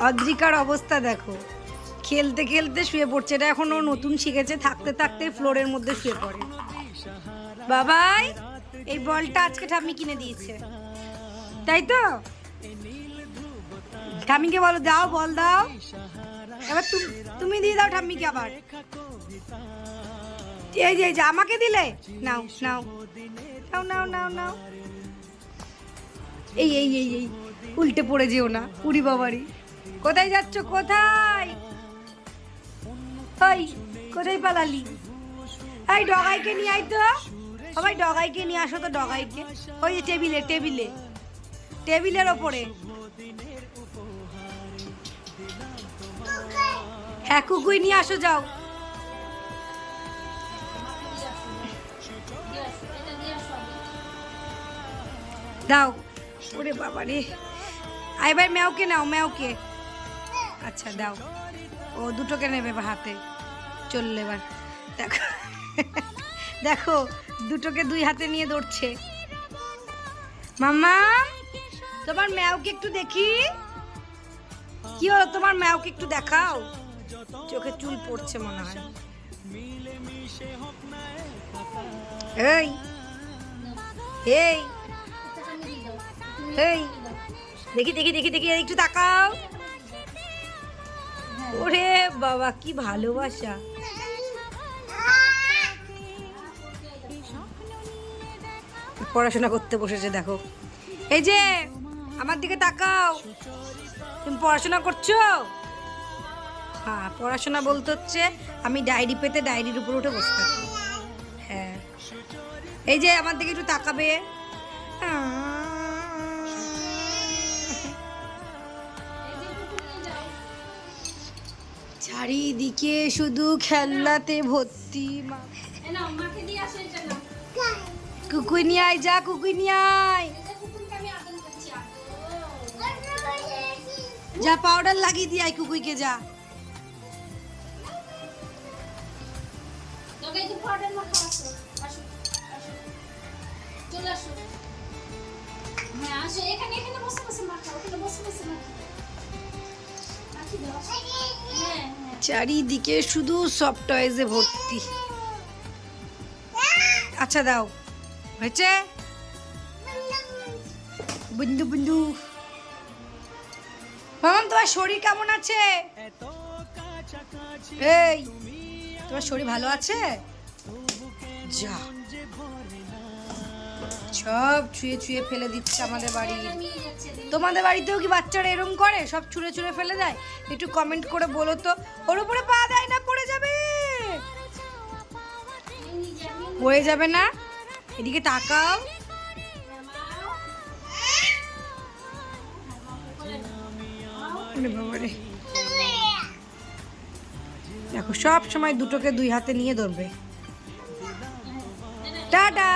অদ্রিকার অবস্থা দেখো, খেলতে খেলতে শুয়ে পড়ছে। এটা এখনো নতুন শিখেছে, থাকতে থাকতে ফ্লোরের মধ্যে শুয়ে পড়ে। বাবাই এই বলটা আজকে ঠাম্মি কিনে দিয়েছে, তাই তো? ঠাম্মিকে বলো দাও, বল দাও। এবার তুমি দিয়ে দাও ঠাম্মিকে আবার। এই যে আমাকে দিলে, নাও নাও নাও নাও নাও নাও। এই এই এই এই উল্টে পড়ে যেও না, উড়ি বাবারি। কোথায় যাচ্ছ, কোথায়? ওই কোথায় পালালি? এই ডগাইকে নিয়ে আয় তো, সবাই ডগাইকে নিয়ে আসো তো, ডগাইকে। ওই যে টেবিলে টেবিলে টেবিলের ওপরে। হ্যাঁ কুকুই নিয়ে আসো, যাও। দাও। ওরে বাবা রে, এবার ম্যাওকে নাও, ম্যাওকে। আচ্ছা দাও, ও দুটোকে নেবে হাতে। চললে এবার দেখো, দেখো দুটোকে দুই হাতে নিয়ে দৌড়ছে। মাম্মা তোমার ম্যাওকে একটু দেখি। কি হলো তোমার ম্যাওকে একটু দেখাও। চোখে চুল পড়ছে মনে হয়। এই এই এই দেখি দেখি দেখি দেখি একটু তাকাও। ওরে বাবা কি ভালোবাসা। পড়াশোনা করতে বসেছে দেখো। এই যে আমার দিকে তাকাও, তুমি পড়াশোনা করছো? হ্যাঁ পড়াশোনা বলতে হচ্ছে আমি ডায়েরি পেতে ডায়েরির উপর উঠে বসে থাকি। হ্যাঁ এই যে আমার দিকে একটু তাকাবে। চারিদিকে শুধু খেলনাতে ভর্তি। কুকুই নিয়ে আয়, যা কুকুই নিয়ে আয়, যা পাউডার লাগিয়ে দিয়ে আয় কুকুইকে, যা। চারিদিকে শুধু সফট টয়েজে ভর্তি। আচ্ছা দাও, হয়েছে। বন্ধু বন্ধু মামাম তোমার শরীর কেমন আছে? এই তোমার শরীর ভালো আছে? যা সব ছুঁয়ে ছুঁয়ে ফেলে দিচ্ছে আমাদের বাড়ি। তোমাদের বাড়িতেও কি বাচ্চারা এরম করে, সব ছুঁড়ে ছুঁড়ে ফেলে দেয়? একটু কমেন্ট করে বলো তো। ওর উপরে পা দেয় না, পড়ে যাবে, পড়ে যাবে না। এদিকে তাকাও। দেখো সব সময় দুটোকে দুই হাতে নিয়ে ধরবে। টাটা।